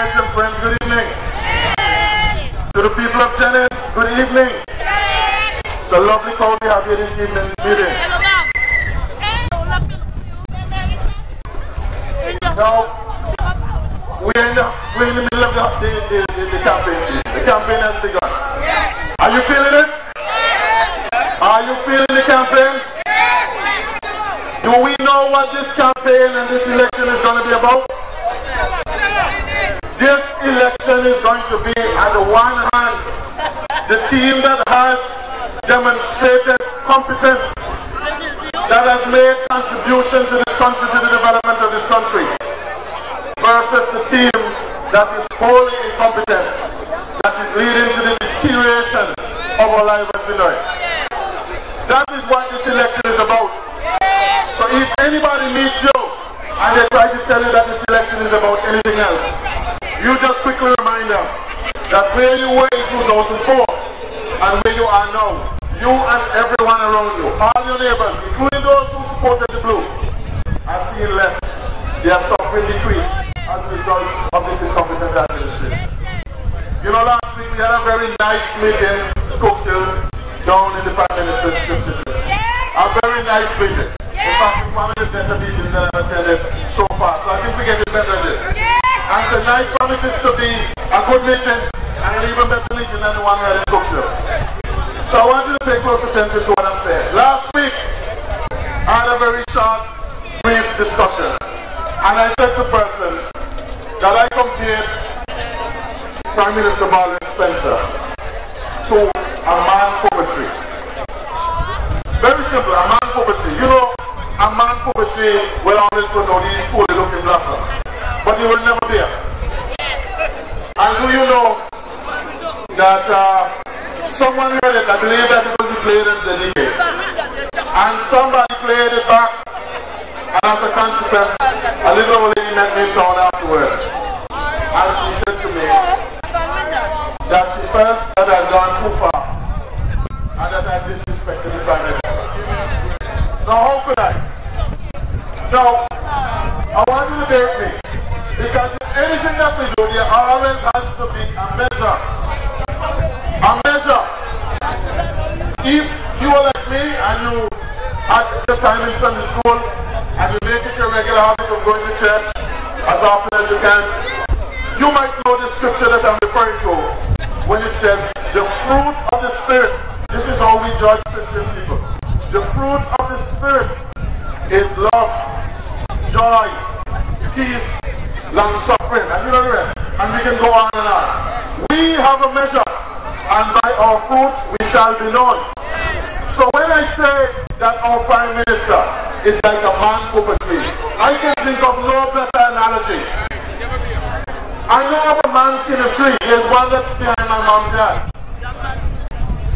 classmates and friends, good evening. To the people of Jennings, good evening. It's a lovely crowd we have here this evening's meeting. Now, we're in the middle of the campaign season. The campaign has begun. Are you feeling it? Are you feeling the campaign? Do we know what this campaign and this election is going to be about? This election is going to be, on the one hand, the team that has demonstrated competence, that has made contribution to this country, to the development of this country, versus the team that is wholly incompetent, that is leading to the deterioration of our lives as we know it. That is what this election is about. So if anybody meets you and they try to tell you that this election is about anything else, you just quickly remind them that where you were in 2004 and where you are now, you and everyone around you, all your neighbors, including those who supported the blue, are seeing less. They are suffering decrease as a result of this incompetent administration. You know, last week we had a very nice meeting in Cooks Hill down in the Prime Minister's constituency. A very nice meeting. In fact, it's one of the better meetings that I've attended so far. So I think we're getting better at this. And tonight promises to be a good meeting and an even better meeting than the one we had in Cooks Hill. So I want you to pay close attention to what I'm saying. Last week, I had a very short, brief discussion. And I said to persons that I compared Prime Minister Baldwin Spencer to a man puppetry. Very simple, a man puppetry. You know, a man puppetry will always put out these poorly looking blossoms, but he will never bear. And do you know that someone heard it, I believe that it was played in ZDK, and somebody played it back, and as a consequence, a little old lady met me in town afterwards, and she said to me that she felt that I'd gone too far, and that I disrespected the Prime Minister. Now how could I? Now, I want you to date me, because in anything that we do, there always has to be a measure. A measure. If you are like me and you at the time in Sunday school and you make it your regular habit of going to church as often as you can, you might know the scripture that I'm referring to when it says the fruit of the Spirit. This is how we judge Christian people. The fruit of the Spirit is love, joy, peace, long-suffering, and you know the rest. And we can go on and on. We have a measure, and by our fruits we shall be known. So when I say that our Prime Minister is like a man puppetry, I can think of no better analogy. I know of a man in a tree. There's one that's behind my mom's yard.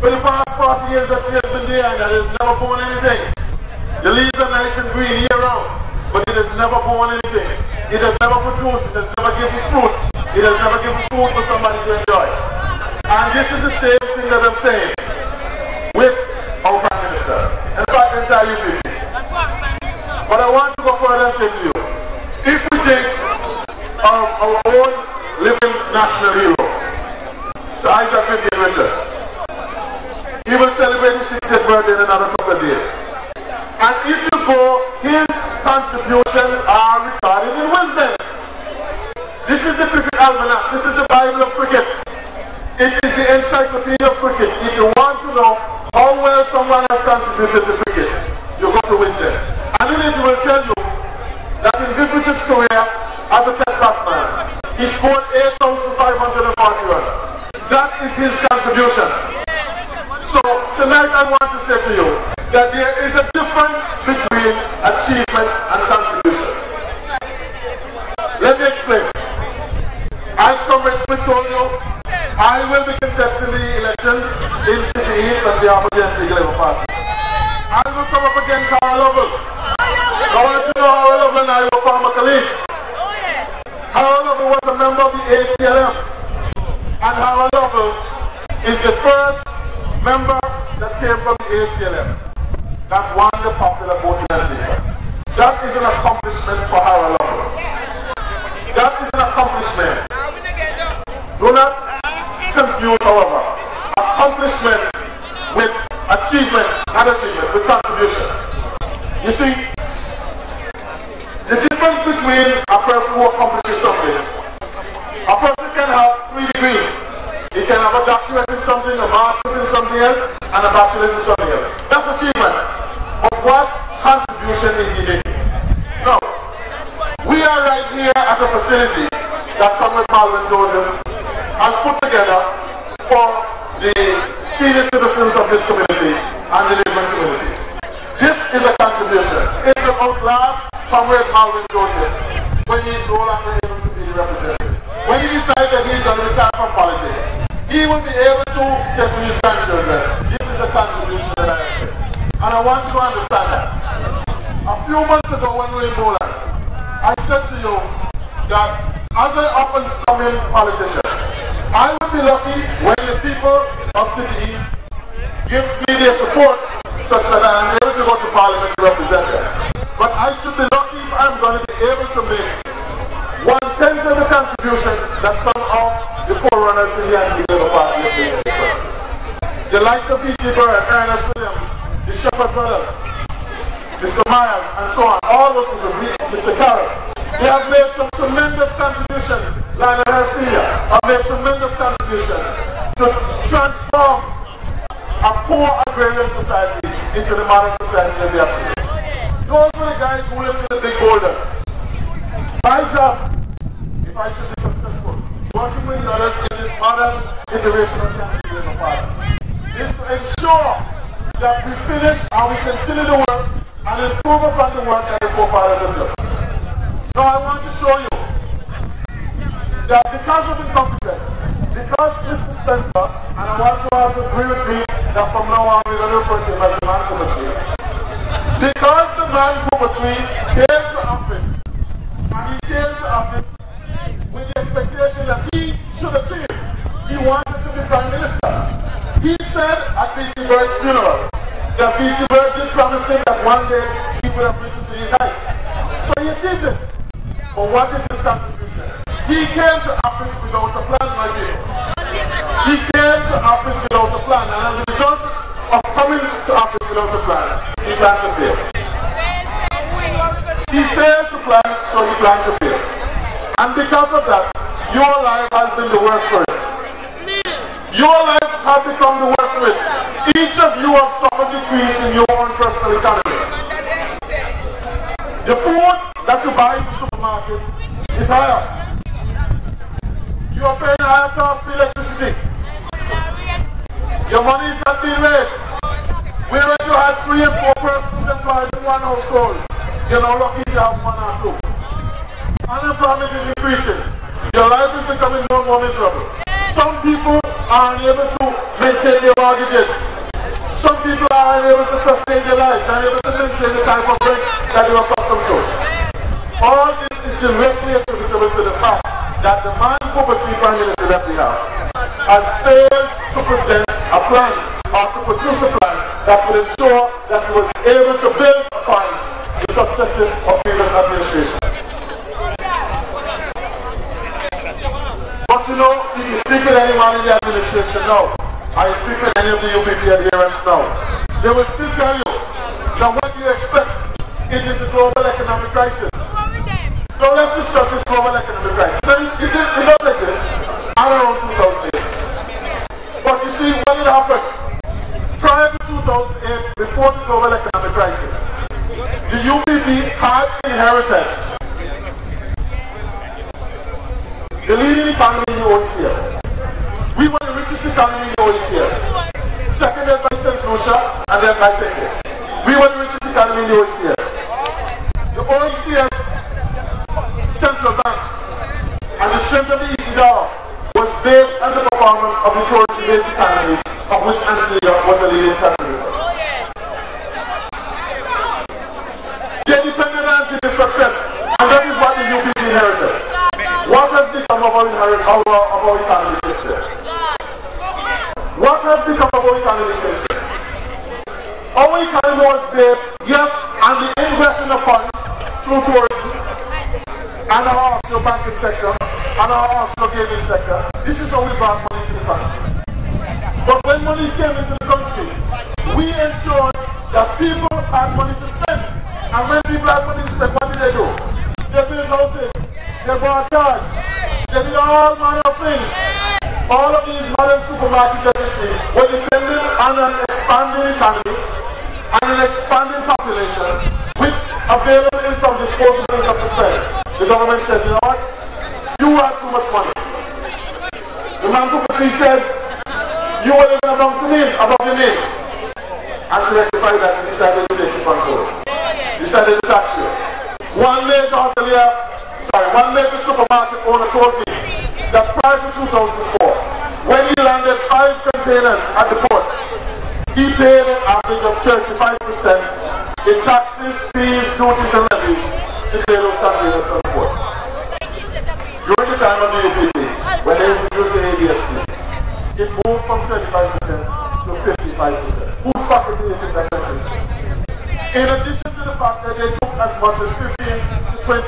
For the past 40 years that she has been there, and it has never borne anything. The leaves are nice and green year round, but it has never borne anything. It has never produced, it has never given fruit. It has never given food for somebody to enjoy. And this is the same thing that I'm saying with our Prime Minister. In fact, the entire UPP. But I want to go further and say to you, if we think of our own living national hero, Sir Isaac Vivian Richards, he will celebrate his 60th birthday in another couple of days. And if you go, his contributions are recorded in wisdom. This is the cricket almanac. This is the Bible of cricket. It is the encyclopedia of cricket. If you want to know how well someone has contributed to cricket, you go to wisdom. And it will tell you that in Viv Richards' career as a test batsman, he scored 8,540 runs. That is his contribution. So tonight I want to say to you that there is a difference between achievement and contribution. Let me explain. As Comrade Smith told you, I will be contesting the elections in City East on behalf of the Antigua Labour Party. I will come up against Howard Lovell. I want you to know Howard Lovell and I were former colleagues. Howard Lovell was a member of the A.L.P. And Howard Lovell is the first member that came from the A.L.P. that won the popular vote in Antigua. That is an accomplishment for Howard Lovell. That is an accomplishment. doctorate in something, a master's in something else, and a bachelor's in something else. That's achievement. But what contribution is he making? Now, we are right here at a facility that Comrade Malvin Joseph has put together for the senior citizens of this community and the neighboring community. This is a contribution. It will outlast Comrade Malvin Joseph when he's no longer able to be the representative. When he decides that he's going to retire from politics, he will be able to say to his grandchildren, this is a contribution that I have made. And I want you to understand that. A few months ago when we were in Boland, I said to you that as an up-and-coming politician, I would be lucky when the people of City East gives me their support such that I am able to go to Parliament to represent them. But I should be lucky if I'm going to be able to make 1/10 of the contribution that some of the forerunners in the anti-Labour Party have made. The likes of B.C. Burr, Ernest Williams, the Shepherd brothers, Mr. Myers, and so on, all those people, Mr. Carroll, they have made some tremendous contributions. Lionel Hare Sr. have made tremendous contributions to transform a poor agrarian society into the modern society that we have today. Those were the guys who lived in the big boulders. My job, if I should be successful, working with the others in this modern iteration of the anti-Labour Party, is to ensure that we finish and we continue the work and improve upon the work that the forefathers have done. Now I want to show you that because of incompetence, because Mr. Spencer, and I want you all to agree with me that from now on we're going to refer to him as the man Coopertree. Because the man Coopertree came to office, and he came to office with the expectation that he should achieve. He wanted to be Prime Minister. He said at V.C. Bird's funeral that V.C. Bird did promise him that one day he would have risen to his heights. So he achieved it. But what is his contribution? He came to office without a plan, my people. He came to office without a plan, and as a result of coming to office without a plan, he planned to fail. He failed to plan, so he planned to fail. And because of that, your life has been the worst for him. Your life has become the worst for it. Each of you have suffered decrease in your own personal economy. The food that you buy in the supermarket is higher. You are paying a higher cost for electricity. Your money is not being raised. Whereas you had 3 and 4 persons employed in one household, you're now lucky if you have 1 or 2. Unemployment is increasing. Your life is becoming more and more miserable. Some people are unable to maintain their mortgages. Some people are unable to sustain their lives, unable to maintain the type of rent that they were accustomed to. All this is directly attributable to the fact that the man Coopertree Prime Minister that we have has failed to present a plan or to produce a plan that would ensure that he was able to build upon the successes of previous administration. But you know, if you speak with anyone in the administration now, or you speak with any of the UPP adherents now, they will still tell you that what you expect, it is the global economic crisis. So let's discuss this global economic crisis. It does exist around 2008. But you see, when it happened, prior to 2008, before the global economic crisis, the UPP had inherited the leading economy in the OECS. We were the richest economy in the OECS, seconded by St. Lucia and then by St. Kitts. We were the richest economy in the OECS. The OECS Central Bank and the strength of the EC dollar was based on the performance of the tourism-based economies, of which Antigua was a leading contributor. They depended on Antigua's success, and that is what the UPP inherited. What has become of our economy since then? What has become of our economy since then? Our economy was based, yes, on the ingestion of funds through tourism and our offshore banking sector and our offshore gaming sector. This is how we brought money to the country. But when money came into the country, we ensured that people had money to spend. And when people had money to spend, what did they do? They built houses, they bought cars, they did all manner of things. All of these modern supermarkets market that you see, we're dependent on an expanding economy and an expanding population with available income, disposable income to spend. The government said, you know what? You have too much money. The man who said, you were living amongst the means, above your means. And to rectify that, he decided to take it control. He decided to tax you. One major supermarket owner told me that prior to 2004, when he landed 5 containers at the port, he paid an average of 35% in taxes, fees, duties, and levies to clear those containers from the port. During the time of the A.L.P, when they introduced the ABST, it moved from 35% to 55%. Whose pocket did it in that country? In addition to the fact that they took as much as 15 to 20%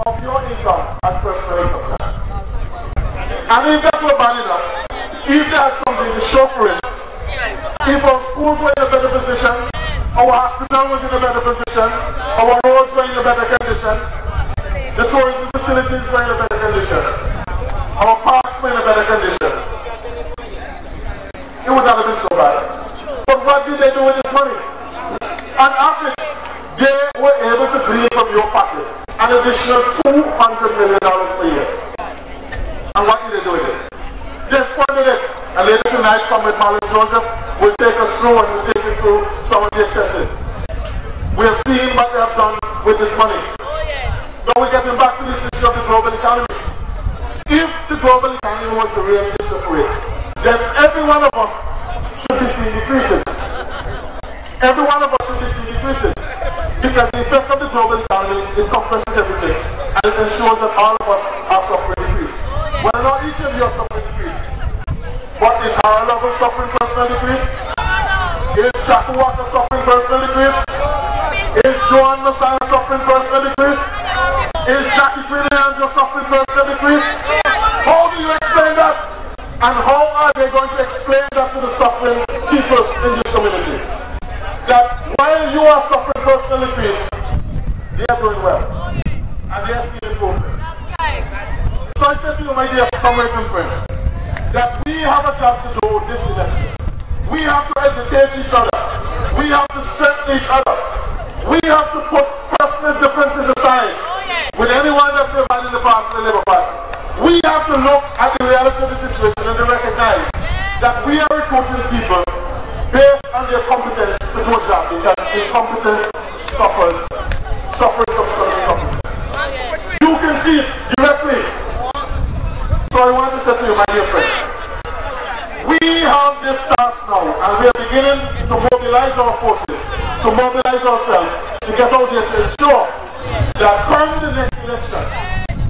of your income as personal income tax. And if that were bad enough, if they had something to show for it, if our schools were in a better position, our hospital was in a better position, our roads were in a better condition, the tourism facilities were in a better condition, our parks were in a better condition, it would not have been so bad. But what did they do with this money? On average, they were able to glean from your pockets an additional $200 million per year. And what did they do with it? They squandered it. And later tonight, Comrade Marlon Joseph will take us through and will take you through some of the excesses. We have seen what they have done with this money. Now we're getting back to this issue of the global economy. If the global economy was the real issue for it, then every one of us should be seeing decreases. Every one of us should be seeing decreases. Because the effect of the global economy, it compresses everything. And it ensures that all of us are suffering decrease. Well, not each of you are suffering decrease. What is Harold Lovell suffering personal decrease? Is Jack Walker suffering personal decrease? Is Joan Messiah suffering personal decrease? Is Jackie Quinn suffering personal decrease? How do you explain that? And how are they going to explain that to the suffering people in this community? That while you are suffering personal decrease, they are doing well. And they are seeing improvement. So I say to you, my dear comrades and friends, that we have a job to do this election. We have to educate each other. We have to strengthen each other. We have to put personal differences aside with anyone that we've had in the past in the Labour Party. We have to look at the reality of the situation and to recognize that we are recruiting people based on their competence to do a job, because incompetence suffering comes from incompetence. You can see it directly. So I want to say to you, my dear friend, we have this task now, and we are beginning to mobilize our forces, to mobilize ourselves, to get out there to ensure that come the next election,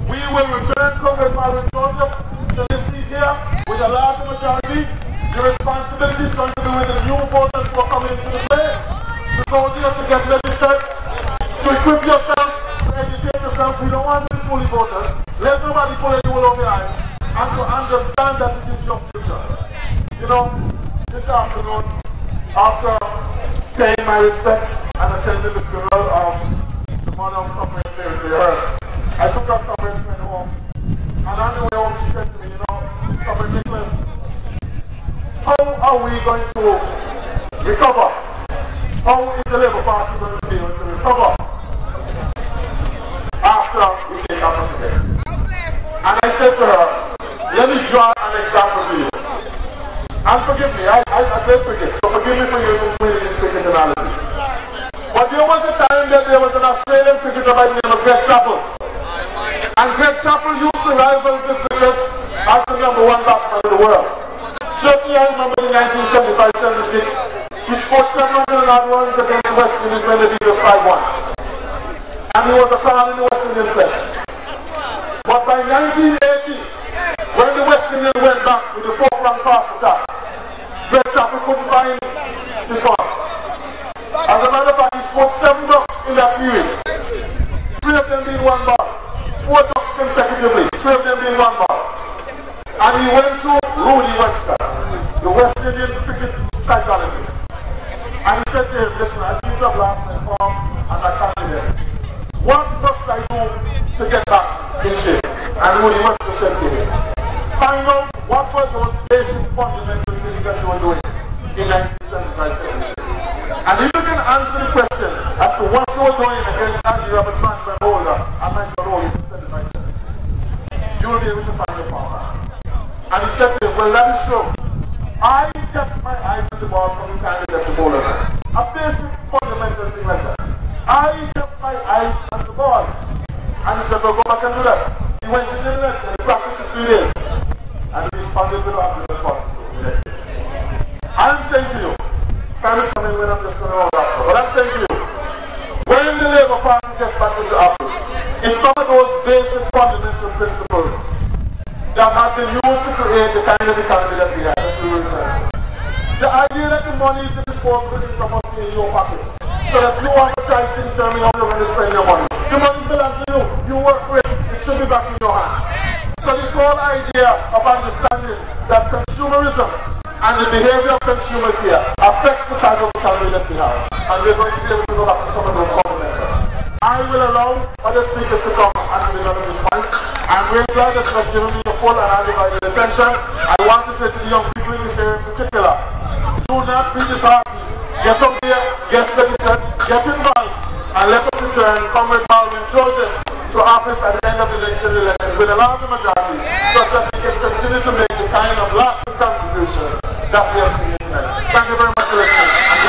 we will return Comrade Marlon Joseph to this seat here with a large majority. The responsibility is going to be with the new voters who are coming into the play, to go there to get registered, to equip yourself, to educate yourself. We don't want to be fully voters. Let nobody pull any wool over your eyes, and to understand that it is your future. You know, this afternoon, after paying my respects and attending the funeral of the mother of Comrade Mary Hearst, I took our comrade friend home, and on the way home she said to me, you know, Comrade Nicholas, how are we going to recover? How is the Labour Party going to be able to recover after we take office again? And I said to her, let me draw an example to you. And forgive me, I play cricket, so forgive me for using too many cricket analogies. But there was a time that there was an Australian cricketer by the name of Greg Chappell. And Greg Chappell used to rival Viv Richards as the #1 batsman in the world. Certainly I remember in 1975-76, he scored 700 runs against the West Indies when they beat us 5-1. And he was a thorn in the West Indian flesh. But by 1980, when the West Indians went back with the 4th rank fast attack, Greg Chappell couldn't find his form. As a matter of fact, he scored 7 ducks in that series. 3 of them being 1 ball. 4 ducks consecutively, 3 of them being 1 ball. And he went to Rudy Webster, the West Indian cricket psychologist. And he said to him, listen, I seem to have lost my form and my confidence. What must I do to get back in shape? And Rudy Webster said to him, find out What were those basic fundamental things that you were doing in 1975-76? And if you can answer the question as to what you were doing against Andy Roberts and Holder and Michael Rowley in 75-76, you will be able to find the farmer. And he said to him, well, that is true. I kept my eyes on the ball from the time he left the bowler's hand. A basic fundamental thing like that. I kept my eyes on the ball. And he said, well, go back and do that. He went in the next and he practiced for 3 days. And he responded with 142. I'm saying to you, time is coming when I'm just going to roll after. But I'm saying to you, when the Labour Party gets back into office, it's some of those basic fundamental principles that have been used to create the kind of economy that we have. The idea that the money is the disposable income must be in your pockets, so that you have a choice in determining how you're going to spend your money. The money belongs to you. You work for it. It should be back in your hands. So this whole idea of understanding that consumerism and the behavior of consumers here affects the type of economy that we have. And we're going to be able to go back to some of those fundamentals. I will allow other speakers to come and to develop this point. I'm really glad that you have given me the full and undivided attention. I want to say to the young people in this area in particular, do not be disheartened. Get up here, get registered, get involved, and let us return Comrade Baldwin Joseph to office at the end of the next election with a large majority, such that we can continue to make the kind of lasting contribution that we have seen tonight. Thank you very much for listening.